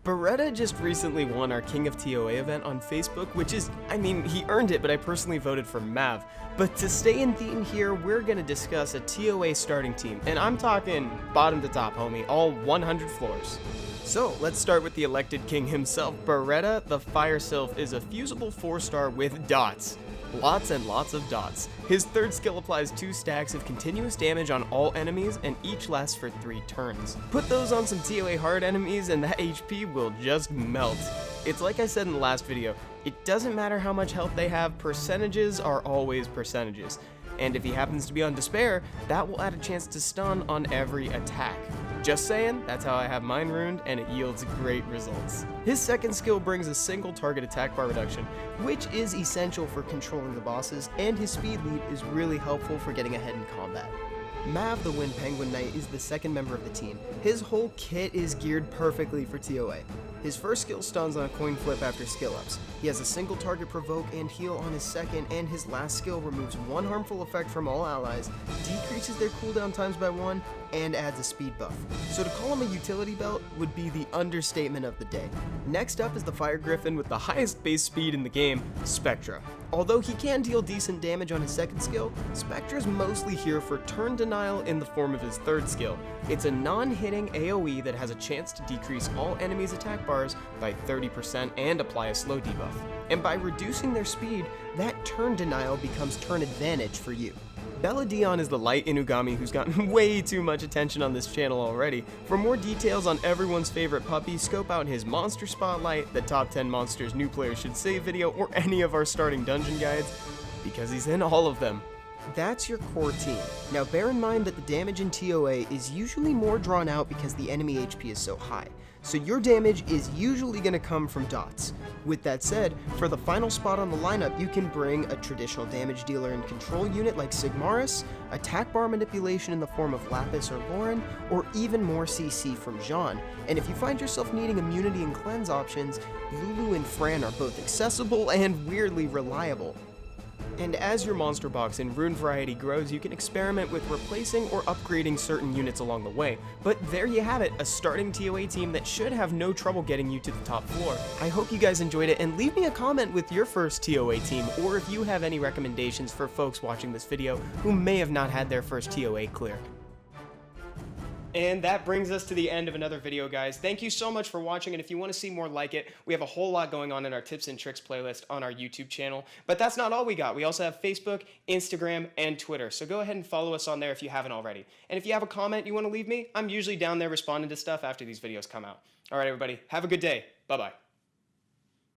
Baretta just recently won our King of ToA event on Facebook, which is, I mean, he earned it, but I personally voted for Mav. But to stay in theme here, we're gonna discuss a ToA starting team, and I'm talking bottom to top, homie, all 100 floors. So, let's start with the elected king himself. Baretta, the Fire Sylph, is a fusible 4-star with dots. Lots and lots of dots. His third skill applies 2 stacks of continuous damage on all enemies, and each lasts for 3 turns. Put those on some ToA hard enemies and that HP will just melt. It's like I said in the last video, it doesn't matter how much health they have, percentages are always percentages. And if he happens to be on Despair, that will add a chance to stun on every attack. Just saying, that's how I have mine runed, and it yields great results. His second skill brings a single target attack bar reduction, which is essential for controlling the bosses, and his speed lead is really helpful for getting ahead in combat. Mav, the Wind Penguin Knight, is the second member of the team. His whole kit is geared perfectly for ToA. His first skill stuns on a coin flip after skill ups. He has a single target provoke and heal on his second, and his last skill removes 1 harmful effect from all allies, decreases their cooldown times by 1, and adds a speed buff. So to call him a utility belt would be the understatement of the day. Next up is the Fire Griffin with the highest base speed in the game, Spectra. Although he can deal decent damage on his second skill, Spectra is mostly here for turn denial in the form of his third skill. It's a non-hitting AoE that has a chance to decrease all enemies' attack bars by 30% and apply a slow debuff. And by reducing their speed, that turn denial becomes turn advantage for you. Belladon is the light Inugami who's gotten way too much attention on this channel already. For more details on everyone's favorite puppy, scope out his Monster Spotlight, the top 10 monsters new players should save video, or any of our starting dungeon guides, because he's in all of them. That's your core team. Now bear in mind that the damage in ToA is usually more drawn out because the enemy HP is so high. So your damage is usually going to come from dots. With that said, for the final spot on the lineup, you can bring a traditional damage dealer and control unit like Sigmaris, attack bar manipulation in the form of Lapis or Lauren, or even more CC from Jean. And if you find yourself needing immunity and cleanse options, Lulu and Fran are both accessible and weirdly reliable. And as your monster box in rune variety grows, you can experiment with replacing or upgrading certain units along the way. But there you have it, a starting ToA team that should have no trouble getting you to the top floor. I hope you guys enjoyed it, and leave me a comment with your first ToA team, or if you have any recommendations for folks watching this video who may have not had their first ToA clear. And that brings us to the end of another video, guys. Thank you so much for watching, and if you want to see more like it, we have a whole lot going on in our tips and tricks playlist on our YouTube channel. But that's not all we got. We also have Facebook, Instagram, and Twitter, so go ahead and follow us on there if you haven't already. And if you have a comment you want to leave me, I'm usually down there responding to stuff after these videos come out. All right, everybody, have a good day. Bye-bye.